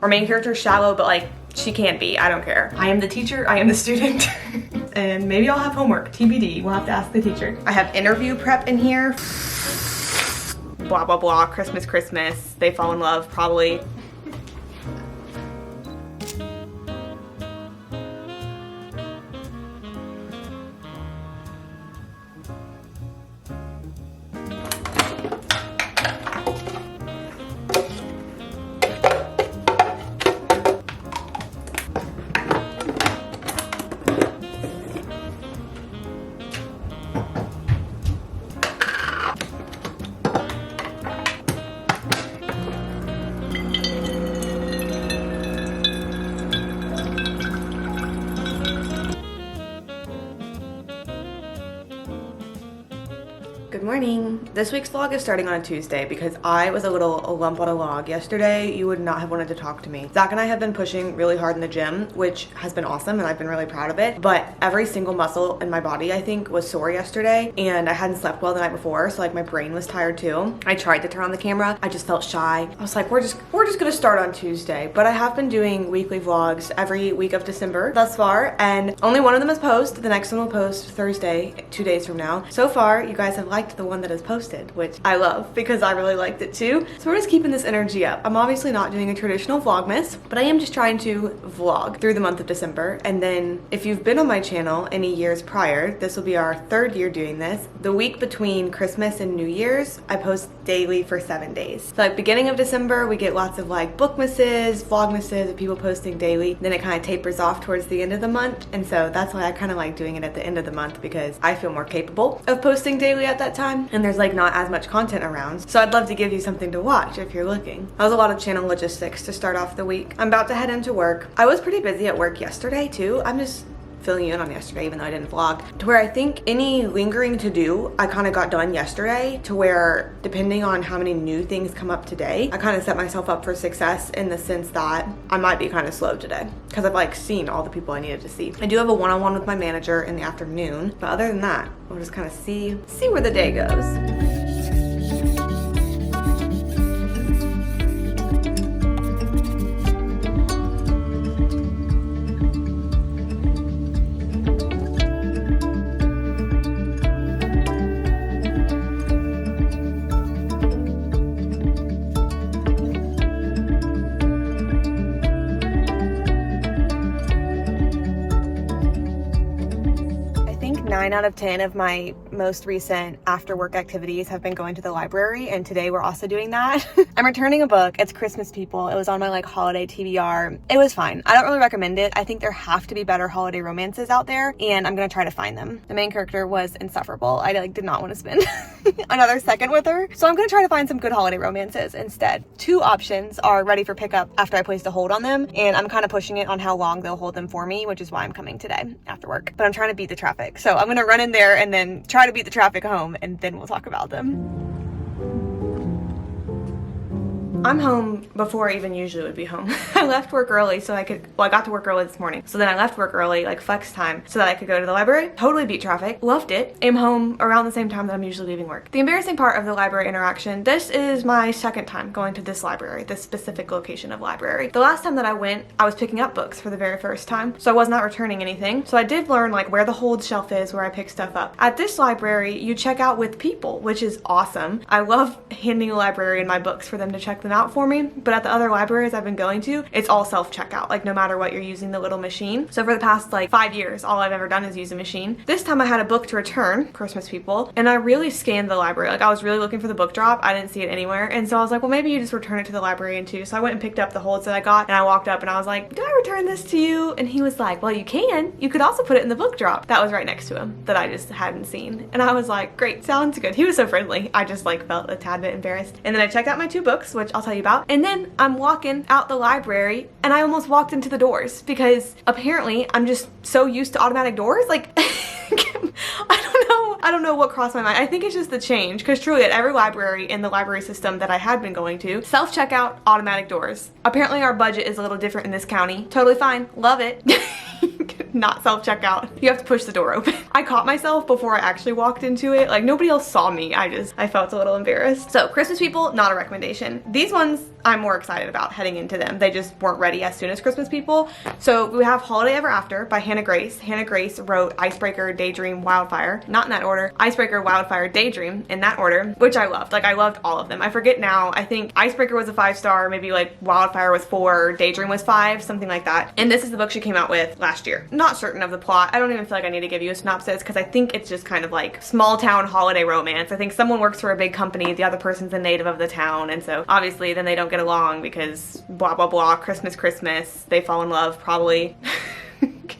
Our main character is shallow, but like she can be. I don't care. I am the teacher. I am the student. And maybe I'll have homework. TBD. We'll have to ask the teacher. I have interview prep in here. Blah, blah, blah. Christmas, Christmas. They fall in love, probably. Good morning. This week's vlog is starting on a Tuesday because I was a little lump on a log yesterday. You would not have wanted to talk to me. Zach and I have been pushing really hard in the gym, which has been awesome and I've been really proud of it. But every single muscle in my body, I think, was sore yesterday, and I hadn't slept well the night before, so like my brain was tired too. I tried to turn on the camera. I just felt shy. I was like, we're just gonna start on Tuesday. But I have been doing weekly vlogs every week of December thus far, and only one of them is posted. The next one will post Thursday, 2 days from now. So far, you guys have liked the one that is posted, which I love because I really liked it too. So we're just keeping this energy up. I'm obviously not doing a traditional vlogmas, but I am just trying to vlog through the month of December. And then if you've been on my channel any years prior, this will be our 3rd year doing this. The week between Christmas and New Year's, I post daily for 7 days. So like beginning of December, we get lots of like bookmases, vlogmases of people posting daily. Then it kind of tapers off towards the end of the month. And so that's why I kind of like doing it at the end of the month, because I feel more capable of posting daily at that time. And there's like not as much content around. So I'd love to give you something to watch if you're looking. That was a lot of channel logistics to start off the week. I'm about to head into work. I was pretty busy at work yesterday too. I'm just filling you in on yesterday, even though I didn't vlog, to where I think any lingering to do, I kind of got done yesterday, to where depending on how many new things come up today, I kind of set myself up for success in the sense that I might be kind of slow today because I've like seen all the people I needed to see. I do have a one-on-one with my manager in the afternoon, but other than that, we'll just kind of see where the day goes. I think 9 out of 10 of my most recent after work activities have been going to the library, and today we're also doing that. I'm returning a book. It's Christmas People. It was on my like holiday TBR. It was fine. I don't really recommend it. I think there have to be better holiday romances out there, and I'm gonna try to find them. The main character was insufferable. I like did not want to spend another second with her, so I'm gonna try to find some good holiday romances instead. 2 options are ready for pickup after I placed a hold on them, and I'm kind of pushing it on how long they'll hold them for me, which is why I'm coming today after work. But I'm trying to beat the traffic, so I'm gonna run in there and then try to beat the traffic home, and then we'll talk about them. I'm home before I even usually would be home. I left work early so I could, well, I got to work early this morning. So then I left work early, like flex time, so that I could go to the library. Totally beat traffic. Loved it. I'm home around the same time that I'm usually leaving work. The embarrassing part of the library interaction, this is my 2nd time going to this library, this specific location of library. The last time that I went, I was picking up books for the very first time, so I was not returning anything. So I did learn like where the hold shelf is, where I pick stuff up. At this library, you check out with people, which is awesome. I love handing a librarian my books for them to check them out for me, but at the other libraries I've been going to, it's all self-checkout, like no matter what, you're using the little machine. So for the past like 5 years, all I've ever done is use a machine. This time I had a book to return, Christmas People, and I really scanned the library. Like I was really looking for the book drop. I didn't see it anywhere, and so I was like, well, maybe you just return it to the librarian too. So I went and picked up the holds that I got, and I walked up and I was like, do I return this to you? And he was like, well, you can. You could also put it in the book drop. That was right next to him that I just hadn't seen. And I was like, great, sounds good. He was so friendly. I just like felt a tad bit embarrassed. And then I checked out my 2 books, which I'll tell you about. And then I'm walking out the library and I almost walked into the doors because apparently I'm just so used to automatic doors. Like, I don't know what crossed my mind. I think it's just the change, because truly at every library in the library system that I had been going to, self-checkout, automatic doors. Apparently our budget is a little different in this county. Totally fine. Love it. not self-checkout. You have to push the door open. I caught myself before I actually walked into it. Like nobody else saw me. I felt a little embarrassed. So Christmas people, not a recommendation. These ones I'm more excited about heading into them. They just weren't ready as soon as Christmas people. So we have Holiday Ever After by Hannah Grace. Hannah Grace wrote Icebreaker, Daydream, Wildfire. Not in that order. Icebreaker, Wildfire, Daydream in that order, which I loved. Like I loved all of them. I forget now. I think Icebreaker was a 5-star, maybe like Wildfire was 4, Daydream was 5, something like that. And this is the book she came out with last year. Not certain of the plot. I don't even feel like I need to give you a synopsis because I think it's just kind of like small town holiday romance. I think someone works for a big company, the other person's a native of the town, and so obviously then they don't get along because blah blah blah, Christmas, they fall in love probably.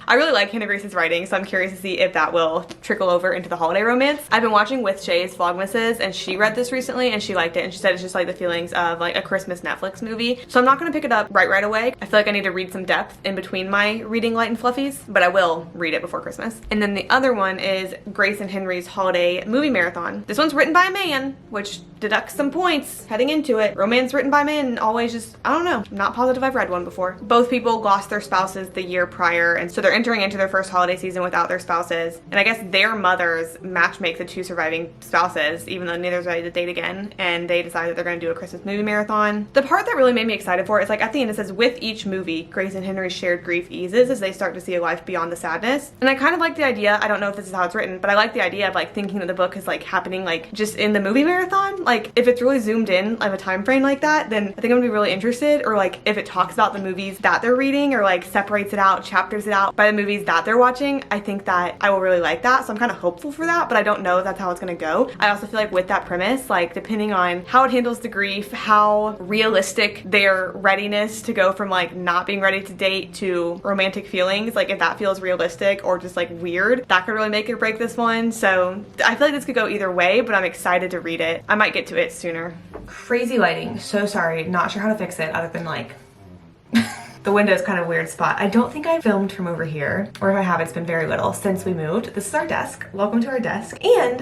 I really like Hannah Grace's writing, so I'm curious to see if that will trickle over into the holiday romance. I've been watching With Shay's Vlogmases, and she read this recently and she liked it, and she said it's just like the feelings of like a Christmas Netflix movie. So I'm not gonna pick it up right away. I feel like I need to read some depth in between my reading light and fluffies, but I will read it before Christmas. And then the other one is Grace and Henry's Holiday Movie Marathon. This one's written by a man, which deducts some points heading into it. Romance written by men always just, I don't know, I'm not positive I've read one before. Both people lost their spouses the year prior, and so they're entering into their first holiday season without their spouses. And I guess their mothers matchmake the 2 surviving spouses, even though neither's ready to date again, and they decide that they're gonna do a Christmas movie marathon. The part that really made me excited for it is like at the end it says, with each movie, Grace and Henry's shared grief eases as they start to see a life beyond the sadness. And I kind of like the idea, I don't know if this is how it's written, but I like the idea of like thinking that the book is like happening like just in the movie marathon. Like if it's really zoomed in of a time frame like that, then I think I'm gonna be really interested. Or like if it talks about the movies that they're reading or like separates it out, chapters it out by the movies that they're watching, I think that I will really like that. So I'm kind of hopeful for that, but I don't know if that's how it's gonna go. I also feel like with that premise, like depending on how it handles the grief, how realistic their readiness to go from like not being ready to date to romantic feelings, like if that feels realistic or just like weird, that could really make or break this one. So I feel like this could go either way, but I'm excited to read it. I might get to it sooner. Crazy lighting, so sorry, not sure how to fix it other than like the window is kind of a weird spot. I don't think I filmed from over here, or if I have, it's been very little since we moved. This is our desk. Welcome to our desk. And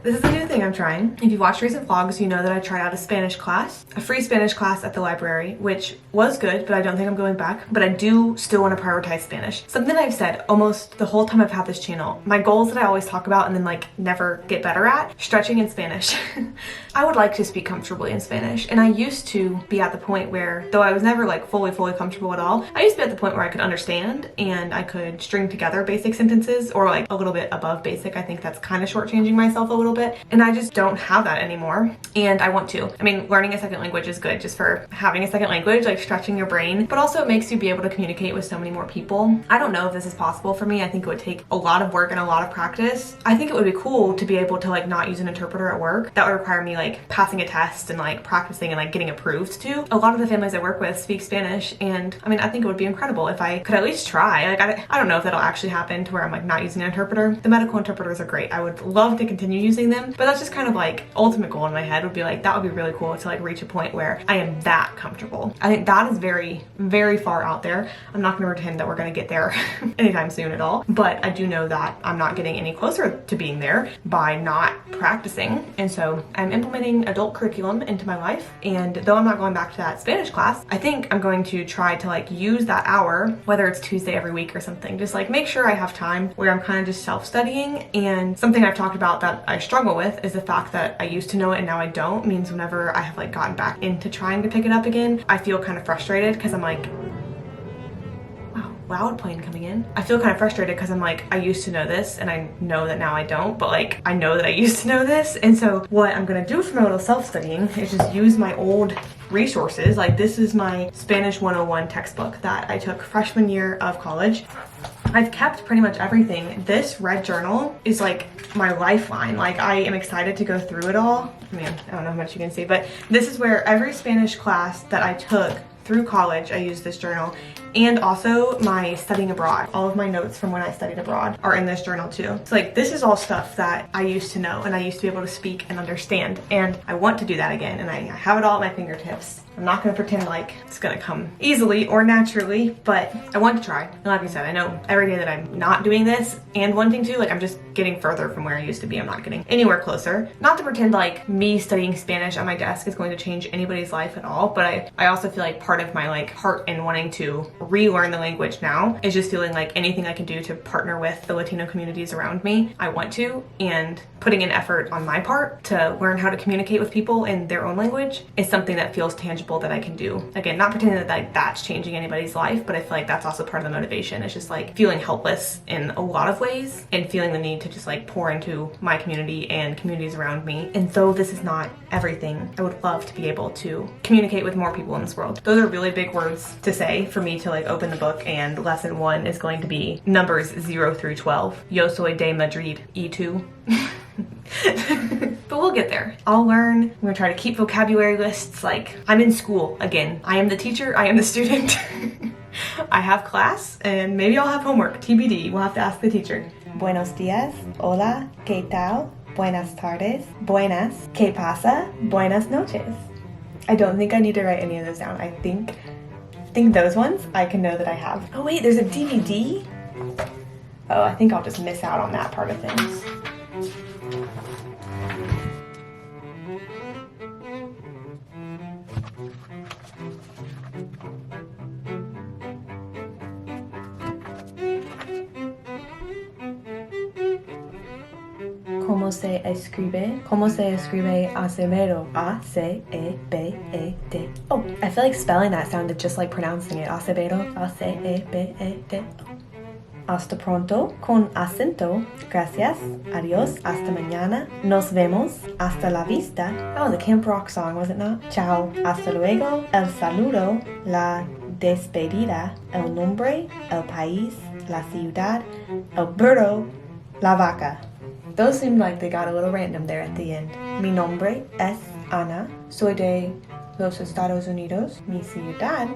this is a new thing I'm trying. If you've watched recent vlogs, you know that I tried out a Spanish class, a free Spanish class at the library, which was good, but I don't think I'm going back. But I do still want to prioritize Spanish. Something I've said almost the whole time I've had this channel. My goals that I always talk about and then like never get better at, stretching in Spanish. I would like to speak comfortably in Spanish. And I used to be at the point where, though I was never like fully comfortable at all, I used to be at the point where I could understand and I could string together basic sentences, or like a little bit above basic. I think that's kind of shortchanging myself a little bit, and I just don't have that anymore, and I want to. I mean, learning a second language is good just for having a second language, like stretching your brain, but also it makes you be able to communicate with so many more people. I don't know if this is possible for me. I think it would take a lot of work and a lot of practice. I think it would be cool to be able to like not use an interpreter at work. That would require me like passing a test and like practicing and like getting approved to. A lot of the families I work with speak Spanish, and I mean, I think it would be incredible if I could at least try. Like, I don't know if that'll actually happen to where I'm like not using an interpreter. The medical interpreters are great. I would love to continue using them, but that's just kind of like ultimate goal in my head would be like, that would be really cool to like reach a point where I am that comfortable. I think that is very, very far out there. I'm not gonna pretend that we're gonna get there anytime soon at all, but I do know that I'm not getting any closer to being there by not practicing. And so I'm implementing adult curriculum into my life, and though I'm not going back to that Spanish class, I think I'm going to try to like use that hour, whether it's Tuesday every week or something, just like make sure I have time where I'm kind of just self-studying. And something I've talked about that I struggle with is the fact that I used to know it and now I don't. Means whenever I have like gotten back into trying to pick it up again, I feel kind of frustrated because I'm like, loud plane coming in. I feel kind of frustrated because I'm like, I used to know this and I know that now I don't, but like I know that I used to know this. And so what I'm gonna do for my little self-studying is just use my old resources. Like this is my Spanish 101 textbook that I took freshman year of college. I've kept pretty much everything. This red journal is like my lifeline. Like I am excited to go through it all. I mean, I don't know how much you can see, but this is where every Spanish class that I took through college, I used this journal. And also my studying abroad. All of my notes from when I studied abroad are in this journal too. So like this is all stuff that I used to know and I used to be able to speak and understand. And I want to do that again, and I have it all at my fingertips. I'm not gonna pretend like it's gonna come easily or naturally, but I want to try. And like I said, I know every day that I'm not doing this and wanting to, like I'm just getting further from where I used to be. I'm not getting anywhere closer. Not to pretend like me studying Spanish on my desk is going to change anybody's life at all, but I also feel like part of my like heart in wanting to relearn the language now is just feeling like anything I can do to partner with the Latino communities around me, I want to, and putting an effort on my part to learn how to communicate with people in their own language is something that feels tangible that I can do. Again, not pretending that like that's changing anybody's life, but I feel like that's also part of the motivation. It's just like feeling helpless in a lot of ways and feeling the need to just like pour into my community and communities around me. And though this is not everything, I would love to be able to communicate with more people in this world. Those are really big words to say for me to like open the book, and lesson 1 is going to be numbers 0 through 12. Yo soy de Madrid, E2. But we'll get there. I'll learn. I'm gonna try to keep vocabulary lists. Like, I'm in school again. I am the teacher, I am the student. I have class, and maybe I'll have homework. TBD, we'll have to ask the teacher. Buenos dias, hola, ¿qué tal? Buenas tardes, buenas, ¿qué pasa? Buenas noches. I don't think I need to write any of those down. I think those ones I can know that I have. Oh wait, there's a DVD? Oh, I think I'll just miss out on that part of things. ¿Cómo se escribe? ¿Cómo se escribe Acevedo? A-C-E-B-E-D. Oh, I feel like spelling that sounded just like pronouncing it. Acevedo. A-C-E-B-E-D. Hasta pronto, con acento. Gracias. Adiós. Hasta mañana. Nos vemos. Hasta la vista. That was a Camp Rock song, was it not? Ciao. Hasta luego. El saludo. La despedida. El nombre. El país. La ciudad. El burro. La vaca. Those seemed like they got a little random there at the end. Mi nombre es Ana. Soy de los Estados Unidos. Mi ciudad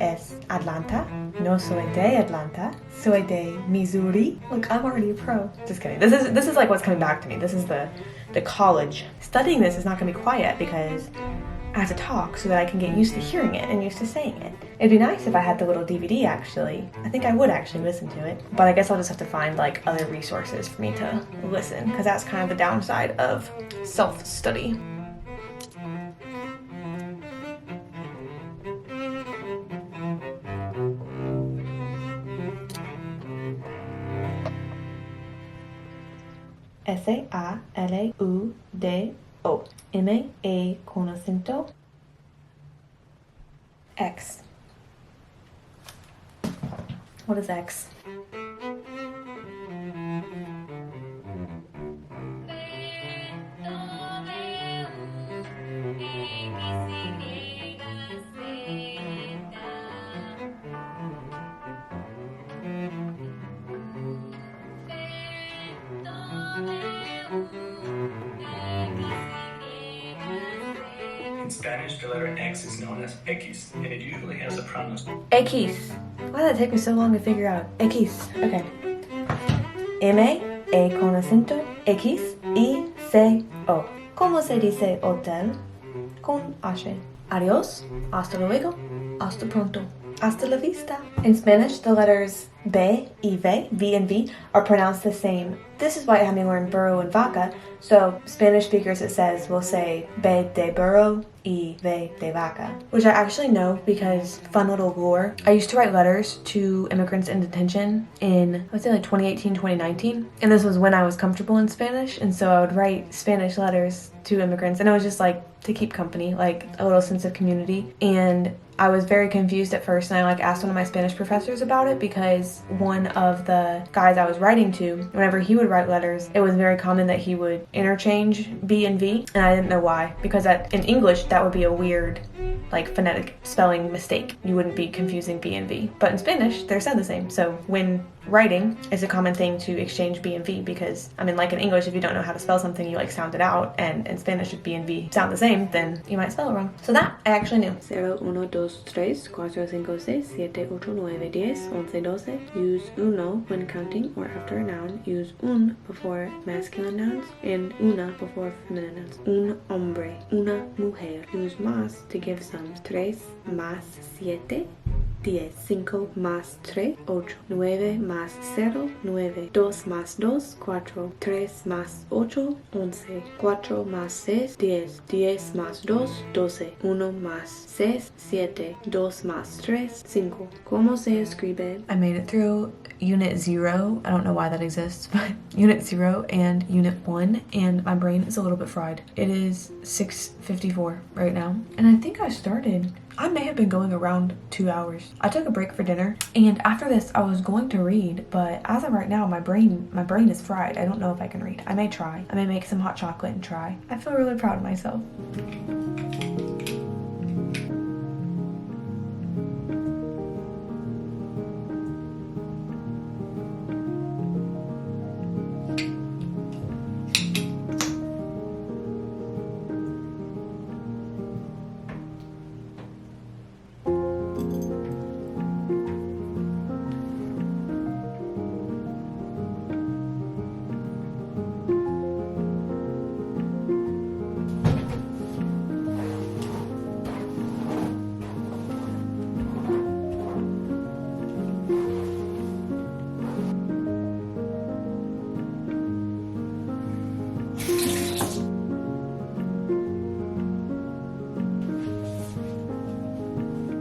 es Atlanta. No soy de Atlanta. Soy de Missouri. Look, I'm already a pro. Just kidding. This is like what's coming back to me. This is the college. Studying this is not going to be quiet because I have to talk so that I can get used to hearing it and used to saying it. It'd be nice if I had the little DVD actually. I think I would actually listen to it. But I guess I'll just have to find like other resources for me to listen, because that's kind of the downside of self-study. S-A-L-U-D-O. M-A con acento. X. What is X? In Spanish, the letter X is known as X, and it usually has a pronounced X. Why did it take me so long to figure out? X. Okay. M-A con acento. X-I-C-O. ¿Cómo se dice hotel? Con H. Adiós. Hasta luego. Hasta pronto. Hasta la vista. In Spanish, the letters B, y V, V and V, are pronounced the same. This is why I had me learn burro and vaca. So Spanish speakers, it says, will say B de burro y V de vaca, which I actually know because fun little lore. I used to write letters to immigrants in detention in, I would say like 2018, 2019. And this was when I was comfortable in Spanish. And so I would write Spanish letters to immigrants. And it was just like to keep company, like a little sense of community. And I was very confused at first, and I like asked one of my Spanish professors about it because one of the guys I was writing to, whenever he would write letters, it was very common that he would interchange B and V, and I didn't know why, because in English that would be a weird like phonetic spelling mistake. You wouldn't be confusing B and V, but in Spanish they're said the same. So when writing, it's a common thing to exchange B and V, because I mean, like in English, if you don't know how to spell something, you like sound it out, and in Spanish, if B and V sound the same, then you might spell it wrong. So that I actually knew. 0, 1, 2, 3, 4, 5, 6, 7, 8, 9, 10, 11, 12. Use uno when counting or after a noun. Use un before masculine nouns and una before feminine nouns. Un hombre, una mujer. Use más to give sums. 3 más 7, 10. 5 más 3, 8. 9 más 0, 9. 2 más 2, 4. 3 más 8, 11. 4 más 6, 10. 10 más 2, 12. 1 más 6, 7. 2 más 3, 5. ¿Cómo se escribe? I made it through Unit 0. I don't know why that exists, but Unit 0 and Unit 1, and my brain is a little bit fried. It is 6:54 right now, and I think I may have been going around 2 hours. I took a break for dinner, and after this I was going to read, but as of right now my brain is fried. I don't know if I can read. I may try. I may make some hot chocolate and try. I feel really proud of myself.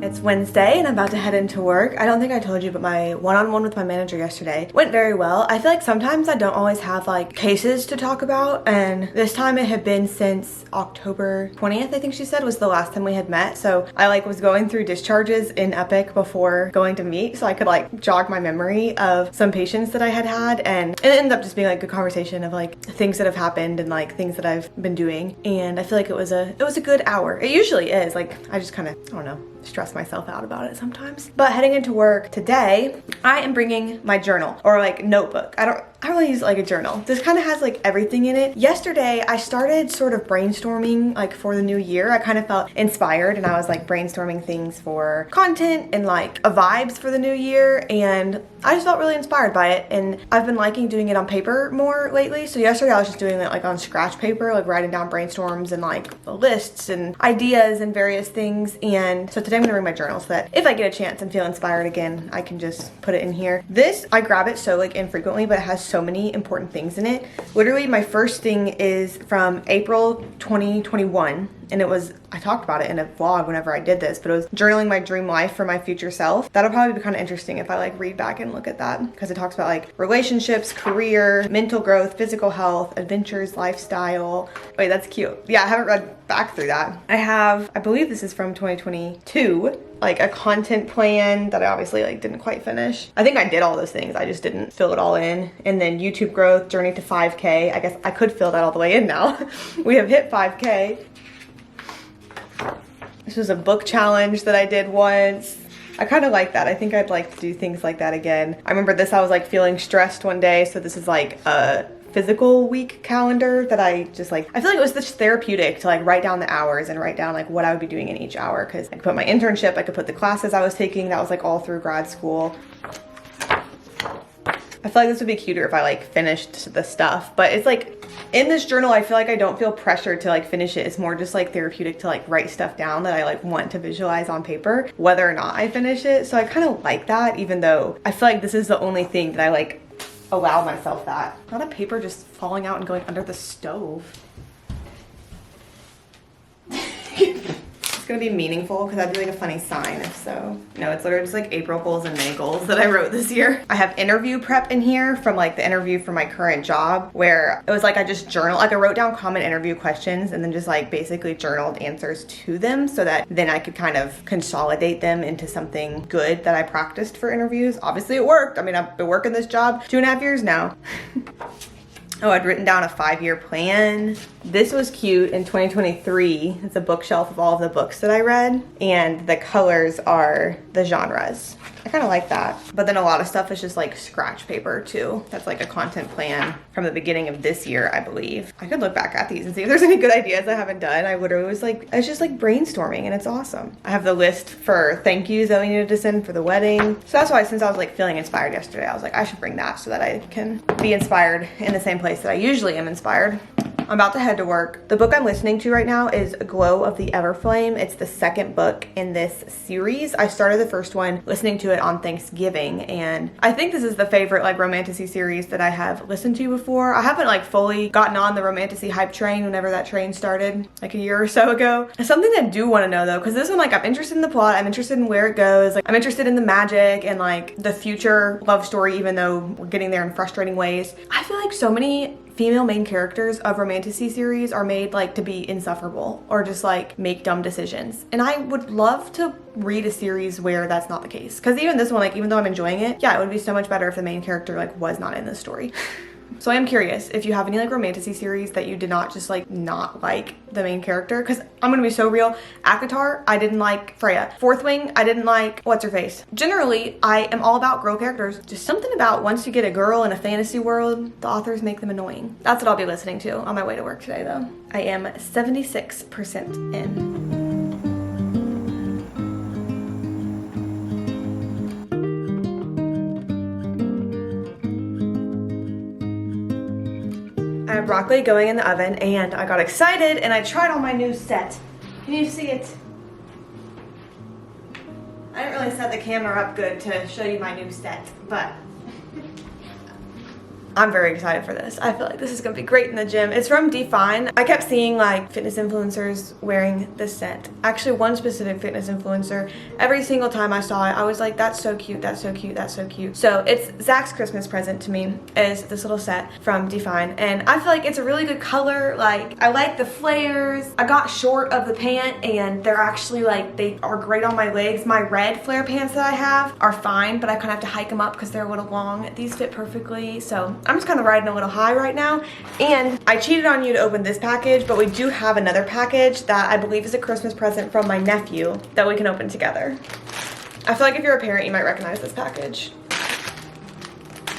It's Wednesday and I'm about to head into work. I don't think I told you, but my one-on-one with my manager yesterday went very well. I feel like sometimes I don't always have like cases to talk about, and this time it had been since October 20th, I think she said, was the last time we had met. So I like was going through discharges in Epic before going to meet so I could like jog my memory of some patients that I had, and it ended up just being like a conversation of like things that have happened and like things that I've been doing, and I feel like it was a good hour. It usually is. Like I just kind of, I don't know, stress myself out about it sometimes. But heading into work today, I am bringing my journal or like notebook. I don't really use like a journal. This kind of has like everything in it. Yesterday, I started sort of brainstorming like for the new year. I kind of felt inspired and I was like brainstorming things for content and like vibes for the new year, and I just felt really inspired by it, and I've been liking doing it on paper more lately. So yesterday I was just doing it like on scratch paper, like writing down brainstorms and like lists and ideas and various things. And so today I'm gonna bring my journal so that if I get a chance and feel inspired again, I can just put it in here. This, I grab it so like infrequently, but it has so many important things in it. Literally my first thing is from April 2021, and it was, I talked about it in a vlog whenever I did this, but it was journaling my dream life for my future self. That'll probably be kind of interesting if I like read back and look at that, because it talks about like relationships, career, mental growth, physical health, adventures, lifestyle. Wait, that's cute. Yeah, I haven't read back through that. I believe this is from 2022, like a content plan that I obviously like didn't quite finish. I think I did all those things, I just didn't fill it all in. And then YouTube growth, journey to 5K. I guess I could fill that all the way in now. We have hit 5K. This was a book challenge that I did once. I kind of like that. I think I'd like to do things like that again. I remember this, I was like feeling stressed one day, so this is like a physical week calendar that I just like, I feel like it was just therapeutic to like write down the hours and write down like what I would be doing in each hour, because I could put my internship, I could put the classes I was taking, that was like all through grad school. I feel like this would be cuter if I like finished the stuff, but it's like in this journal, I feel like I don't feel pressured to like finish it. It's more just like therapeutic to like write stuff down that I like want to visualize on paper, whether or not I finish it. So I kind of like that, even though I feel like this is the only thing that I like allow myself that. Not a paper just falling out and going under the stove. It's gonna be meaningful because that'd be like a funny sign if so. No, it's literally just like April goals and May goals that I wrote this year. I have interview prep in here from like the interview for my current job, where it was like I just journal, like I wrote down common interview questions and then just like basically journaled answers to them so that then I could kind of consolidate them into something good that I practiced for interviews. Obviously it worked. I mean, I've been working this job 2.5 years now. Oh, I'd written down a 5-year plan. This was cute in 2023. It's a bookshelf of all of the books that I read, and the colors are the genres. I kind of like that. But then a lot of stuff is just like scratch paper too. That's like a content plan from the beginning of this year, I believe. I could look back at these and see if there's any good ideas I haven't done. I literally was like, it's just like brainstorming, and it's awesome. I have the list for thank yous that we needed to send for the wedding. So that's why, since I was like feeling inspired yesterday, I was like, I should bring that so that I can be inspired in the same place that I usually am inspired. I'm about to head to work. The book I'm listening to right now is Glow of the Everflame. It's the second book in this series. I started the first one listening to it on Thanksgiving, and I think this is the favorite like romantasy series that I have listened to before. I haven't like fully gotten on the romantasy hype train whenever that train started like a year or so ago. It's something I do want to know though, because this one, like, I'm interested in the plot, I'm interested in where it goes, like I'm interested in the magic and like the future love story, even though we're getting there in frustrating ways. I feel like so many female main characters of romantasy series are made like to be insufferable or just like make dumb decisions, and I would love to read a series where that's not the case, because even this one, like, even though I'm enjoying it, yeah, it would be so much better if the main character like was not in the story. So I am curious if you have any like romantasy series that you did not just like not like the main character, because I'm gonna be so real. ACOTAR, I didn't like Freya. Fourth Wing, I didn't like what's her face. Generally, I am all about girl characters. Just something about once you get a girl in a fantasy world, the authors make them annoying. That's what I'll be listening to on my way to work today though. I am 76% in. I have broccoli going in the oven, and I got excited and I tried on my new set. Can you see it? I didn't really set the camera up good to show you my new set, but I'm very excited for this. I feel like this is gonna be great in the gym. It's from dfyne. I kept seeing like fitness influencers wearing this set. Actually, one specific fitness influencer, every single time I saw it, I was like, that's so cute, that's so cute, that's so cute. So it's Zach's Christmas present to me, is this little set from dfyne. And I feel like it's a really good color. Like, I like the flares. I got short of the pant, and they're actually like, they are great on my legs. My red flare pants that I have are fine, but I kind of have to hike them up because they're a little long. These fit perfectly, so I'm just kind of riding a little high right now. And I cheated on you to open this package, but we do have another package that I believe is a Christmas present from my nephew that we can open together. I feel like if you're a parent, you might recognize this package.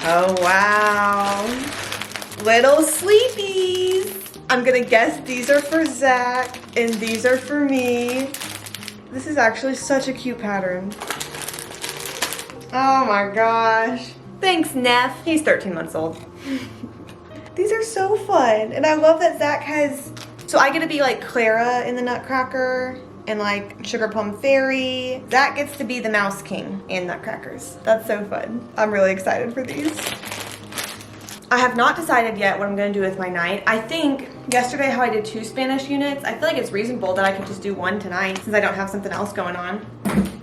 Oh, wow. Little sleepies. I'm gonna guess these are for Zach and these are for me. This is actually such a cute pattern. Oh my gosh. Thanks, Neff. He's 13 months old. These are so fun. And I love that Zach has... So I get to be like Clara in the Nutcracker and like Sugar Plum Fairy. Zach gets to be the Mouse King in Nutcrackers. That's so fun. I'm really excited for these. I have not decided yet what I'm going to do with my night. I think yesterday how I did 2 Spanish units, I feel like it's reasonable that I could just do 1 tonight since I don't have something else going on.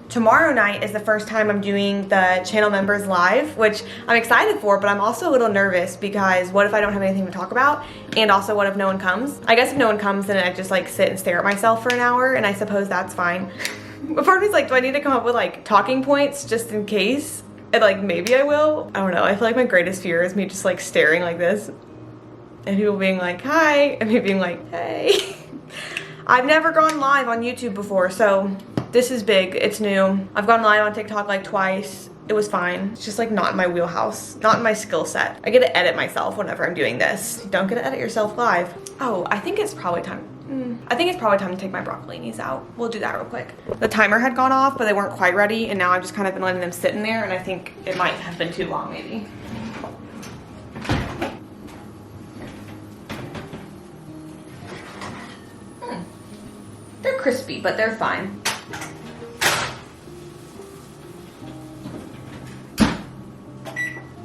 Tomorrow night is the first time I'm doing the channel members live, which I'm excited for, but I'm also a little nervous because what if I don't have anything to talk about? And also what if no one comes? I guess if no one comes, then I just like sit and stare at myself for an hour, and I suppose that's fine. But part of me's like, do I need to come up with like talking points just in case? And like, maybe I will. I don't know. I feel like my greatest fear is me just like staring like this and people being like, hi, and me being like, hey. I've never gone live on YouTube before, so this is big. It's new. I've gone live on TikTok like twice. It was fine. It's just like not in my wheelhouse, not in my skill set. I get to edit myself whenever I'm doing this. You don't get to edit yourself live. Oh, I think it's probably time. I think it's probably time to take my broccolinis out. We'll do that real quick. The timer had gone off, but they weren't quite ready, and now I've just kind of been letting them sit in there, and I think it might have been too long maybe. They're crispy, but they're fine.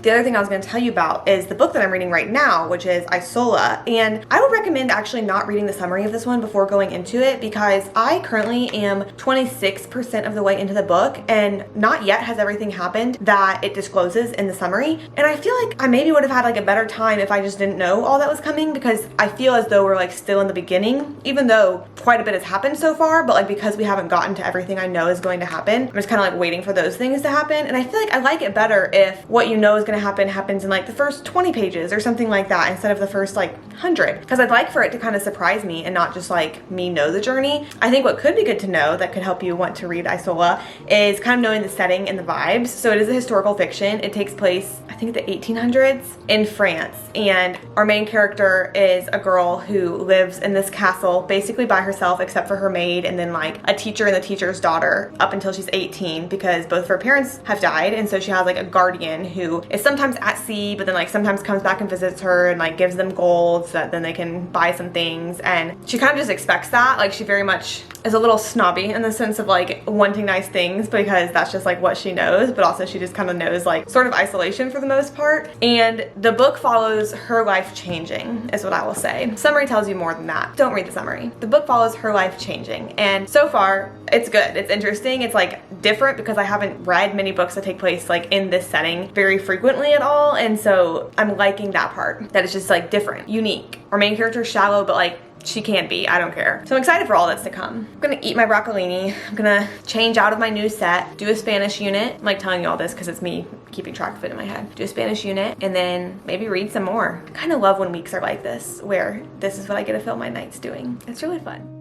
The other thing I was going to tell you about is the book that I'm reading right now, which is Isola. And I would recommend actually not reading the summary of this one before going into it, because I currently am 26% of the way into the book, and not yet has everything happened that it discloses in the summary. And I feel like I maybe would have had like a better time if I just didn't know all that was coming, because I feel as though we're like still in the beginning, even though quite a bit has happened so far, but like because we haven't gotten to everything I know is going to happen, I'm just kind of like waiting for those things to happen. And I feel like I like it better if what you know is going to happens in like the first 20 pages or something like that instead of the first like 100, because I'd like for it to kind of surprise me and not just like me know the journey. I think what could be good to know that could help you want to read Isola is kind of knowing the setting and the vibes. So it is a historical fiction. It takes place, I think, the 1800s in France, and our main character is a girl who lives in this castle basically by herself except for her maid and then like a teacher and the teacher's daughter up until she's 18, because both of her parents have died, and so she has like a guardian who is is sometimes at sea, but then like sometimes comes back and visits her and like gives them gold so that then they can buy some things. And she kind of just expects that. Like she very much is a little snobby in the sense of like wanting nice things because that's just like what she knows, but also she just kind of knows like sort of isolation for the most part. And the book follows her life changing is what I will say. Summary tells you more than that. Don't read the summary. The book follows her life changing, and so far it's good. It's interesting. It's like different because I haven't read many books that take place like in this setting very frequently at all, and so I'm liking that part, that it's just like different, unique. Our main character is shallow, but like she can be, I don't care. So I'm excited for all that's to come. I'm gonna eat my broccolini. I'm gonna change out of my new set, do a Spanish unit. I'm like telling you all this because it's me keeping track of it in my head. Do a Spanish unit and then maybe read some more. I kind of love when weeks are like this, where this is what I get to fill my nights doing. It's really fun.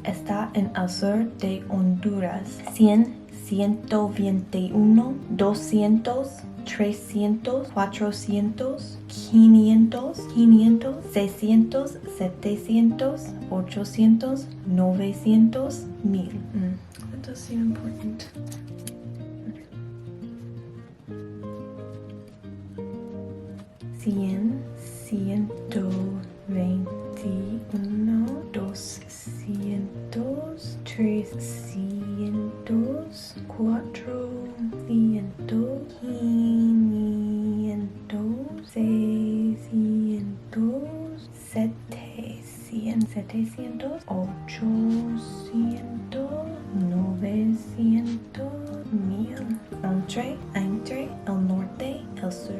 Está en el sur de Honduras. 100, 121, 200, 300, 400, 500, 500, 600, 700, 800, 900, 1000. That does seem important. Cien, 121, 200, 300, 400, 500, 600, 700, 800, 900, 1000. Entre el norte, el sur.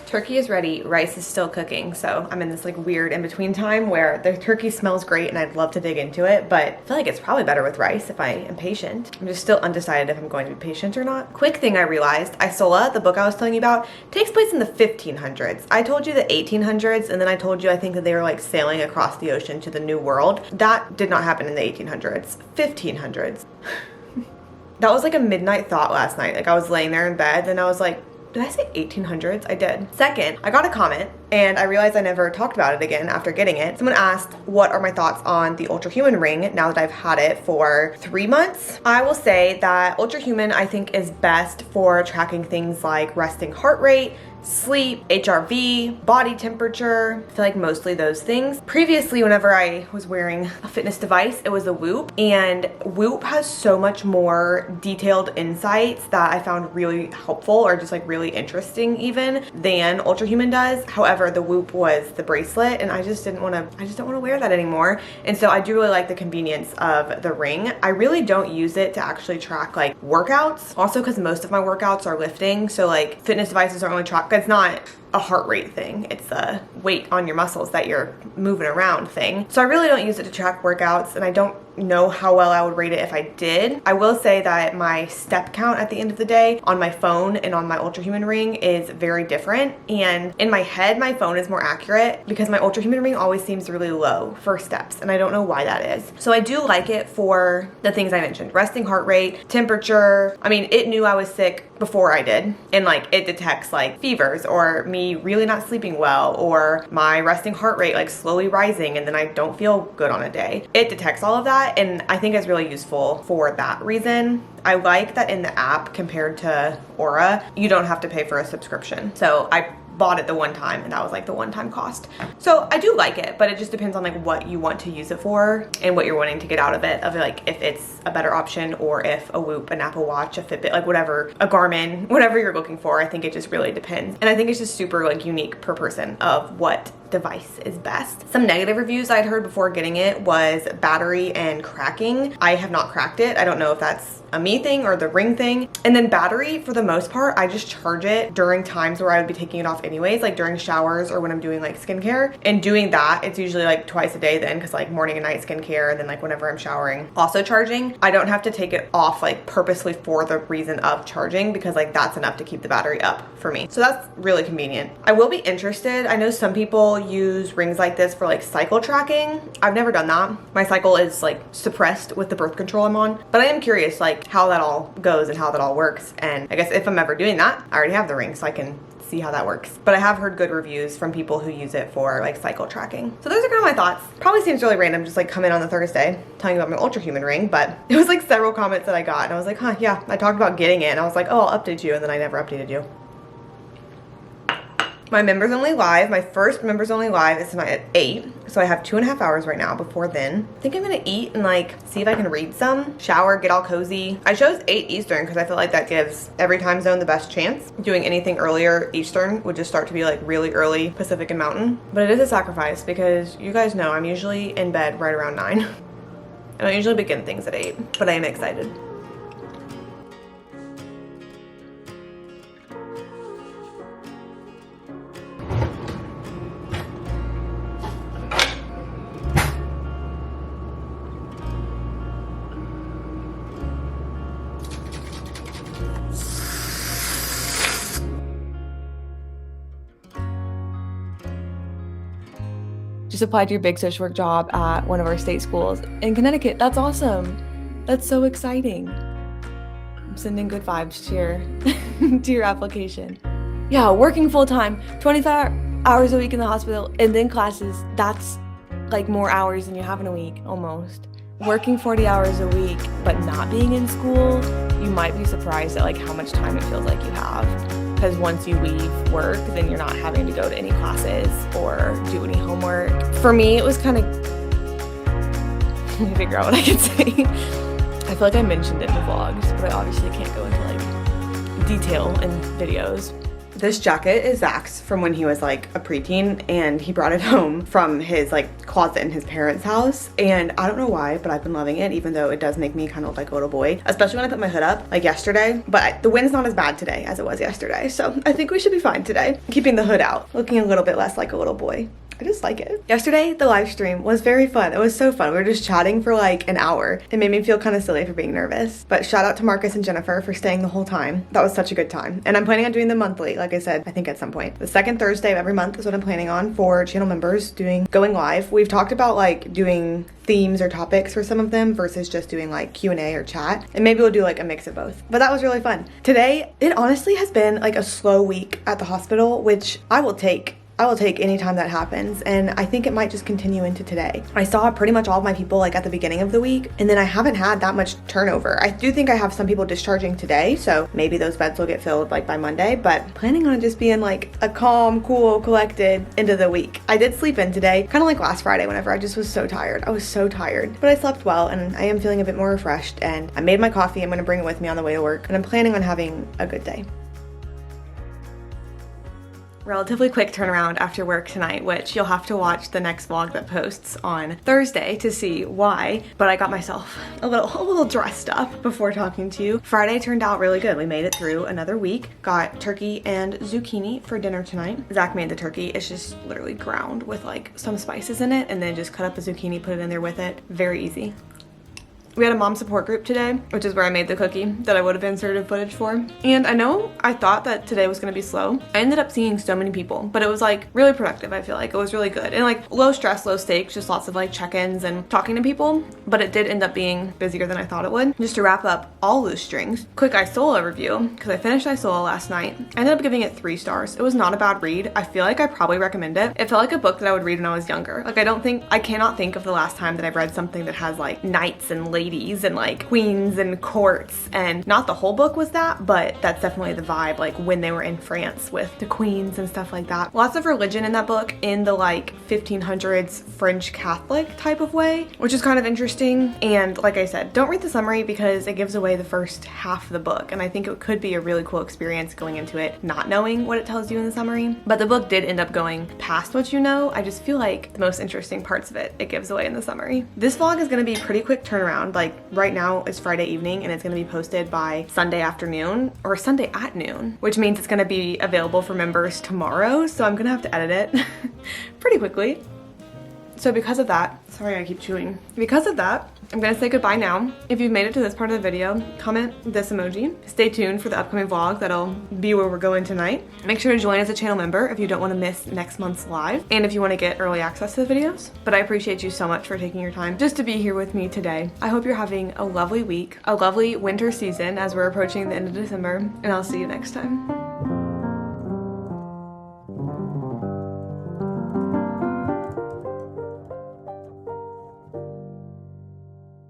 Turkey is ready, rice is still cooking, so I'm in this like weird in-between time where the turkey smells great and I'd love to dig into it, but I feel like it's probably better with rice if I am patient. I'm just still undecided if I'm going to be patient or not. Quick thing I realized, Isola, the book I was telling you about, takes place in the 1500s. I told you the 1800s, and then I told you I think that they were like sailing across the ocean to the New World. That did not happen in the 1800s. 1500s. That was like a midnight thought last night. Like I was laying there in bed and I was like, did I say 1800s? I did. Second, I got a comment and I realized I never talked about it again after getting it. Someone asked, what are my thoughts on the ultrahuman ring now that I've had it for 3 months? I will say that ultrahuman I think is best for tracking things like resting heart rate, sleep, HRV, body temperature. I feel like mostly those things. Previously, whenever I was wearing a fitness device, it was a Whoop, and Whoop has so much more detailed insights that I found really helpful, or just like really interesting even, than ultrahuman does. However, the Whoop was the bracelet and I just don't want to wear that anymore. And so I do really like the convenience of the ring. I really don't use it to actually track like workouts, also because most of my workouts are lifting, so like fitness devices are only tracked. It's not a heart rate thing, it's a weight on your muscles that you're moving around thing. So I really don't use it to track workouts, and I don't know how well I would rate it if I did. I will say that my step count at the end of the day on my phone and on my ultrahuman ring is very different, and in my head my phone is more accurate because my ultrahuman ring always seems really low for steps, and I don't know why that is. So I do like it for the things I mentioned: resting heart rate, temperature. I mean, it knew I was sick before I did, and like it detects like fevers or me really not sleeping well or my resting heart rate like slowly rising and then I don't feel good on a day. It detects all of that, and I think it's really useful for that reason. I like that in the app compared to Aura, you don't have to pay for a subscription. So I bought it the one time and that was like the one-time cost. So I do like it, but it just depends on like what you want to use it for and what you're wanting to get out of it, of like if it's a better option or if a Whoop, an Apple Watch, a Fitbit, like whatever, a Garmin, whatever you're looking for. I think it just really depends. And I think it's just super like unique per person of what device is best. Some negative reviews I'd heard before getting it was battery and cracking. I have not cracked it. I don't know if that's a me thing or the ring thing. And then battery, for the most part, I just charge it during times where I would be taking it off anyways, like during showers or when I'm doing like skincare. And doing that, it's usually like twice a day then, because like morning and night skincare, and then like whenever I'm showering, also charging. I don't have to take it off like purposely for the reason of charging, because like that's enough to keep the battery up for me. So that's really convenient. I will be interested. I know some people people use rings like this for like cycle tracking. I've never done that. My cycle is like suppressed with the birth control I'm on, but I am curious like how that all goes and how that all works. And I guess if I'm ever doing that, I already have the ring, so I can see how that works. But I have heard good reviews from people who use it for like cycle tracking. So those are kind of my thoughts. Probably seems really random just like come in on the Thursday telling you about my ultrahuman ring, but it was like several comments that I got and I was like, huh, yeah, I talked about getting it and I was like, oh, I'll update you, and then I never updated you. My members only live, my first members only live is tonight at 8. So I have 2.5 hours right now before then. I think I'm gonna eat and like see if I can read some, shower, get all cozy. I chose 8 Eastern because I feel like that gives every time zone the best chance. Doing anything earlier Eastern would just start to be like really early Pacific and Mountain. But it is a sacrifice because you guys know I'm usually in bed right around 9. I don't usually begin things at 8, but I am excited. Just applied to your big social work job at one of our state schools in Connecticut. That's awesome. That's so exciting. I'm sending good vibes to your to your application. Yeah, working full time, 25 hours a week in the hospital and then classes. That's like more hours than you have in a week almost. Working 40 hours a week but not being in school, you might be surprised at like how much time it feels like you have. Because once you leave work, then you're not having to go to any classes or do any homework. For me, it was kind of, let me figure out what I can say. I feel like I mentioned it in the vlogs, but I obviously can't go into like detail in videos. This jacket is Zach's from when he was like a preteen, and he brought it home from his like closet in his parents' house. And I don't know why, but I've been loving it, even though it does make me kind of look like a little boy, especially when I put my hood up like yesterday. But the wind's not as bad today as it was yesterday. So I think we should be fine today. Keeping the hood out, looking a little bit less like a little boy. I just like it. Yesterday, the live stream was very fun. It was so fun. We were just chatting for like an hour. It made me feel kind of silly for being nervous. But shout out to Marcus and Jennifer for staying the whole time. That was such a good time. And I'm planning on doing them monthly, like I said, I think at some point. The second Thursday of every month is what I'm planning on for channel members going live. We've talked about like doing themes or topics for some of them versus just doing like Q&A or chat. And maybe we'll do like a mix of both. But that was really fun. Today, it honestly has been like a slow week at the hospital, which I will take any time that happens, and I think it might just continue into today. I saw pretty much all of my people like at the beginning of the week, and then I haven't had that much turnover. I do think I have some people discharging today, so maybe those beds will get filled like by Monday, but planning on it just being like a calm, cool, collected end of the week. I did sleep in today, kind of like last Friday whenever I just was so tired. I was so tired, but I slept well, and I am feeling a bit more refreshed, and I made my coffee. I'm gonna bring it with me on the way to work, and I'm planning on having a good day. Relatively quick turnaround after work tonight, which you'll have to watch the next vlog that posts on Thursday to see why, but I got myself a little dressed up before talking to you. Friday turned out really good. We made it through another week. Got turkey and zucchini for dinner tonight. Zach made the turkey. It's just literally ground with like some spices in it and then just cut up the zucchini, put it in there with it. Very easy. We had a mom support group today, which is where I made the cookie that I would have inserted footage for. And I thought that today was gonna be slow. I ended up seeing so many people, but it was like really productive. I feel like it was really good. And like low stress, low stakes, just lots of like check-ins and talking to people. But it did end up being busier than I thought it would. Just to wrap up all loose strings, quick Isola review, because I finished Isola last night. I ended up giving it 3 stars. It was not a bad read. I feel like I probably recommend it. It felt like a book that I would read when I was younger. Like I cannot think of the last time that I've read something that has like knights and ladies and like queens and courts, and not the whole book was that, but that's definitely the vibe, like when they were in France with the queens and stuff like that. Lots of religion in that book in the like 1500s French Catholic type of way, which is kind of interesting. And like I said, don't read the summary because it gives away the first half of the book, and I think it could be a really cool experience going into it not knowing what it tells you in the summary. But the book did end up going past what you know. I just feel like the most interesting parts of it gives away in the summary. This vlog is going to be pretty quick turnaround. Like right now it's Friday evening and it's going to be posted by Sunday afternoon or Sunday at noon, which means it's going to be available for members tomorrow. So I'm going to have to edit it pretty quickly. So because of that, sorry I keep chewing. Because of that, I'm gonna say goodbye now. If you've made it to this part of the video, comment this emoji. Stay tuned for the upcoming vlog that'll be where we're going tonight. Make sure to join as a channel member if you don't want to miss next month's live and if you want to get early access to the videos. But I appreciate you so much for taking your time just to be here with me today. I hope you're having a lovely week, a lovely winter season as we're approaching the end of December, and I'll see you next time.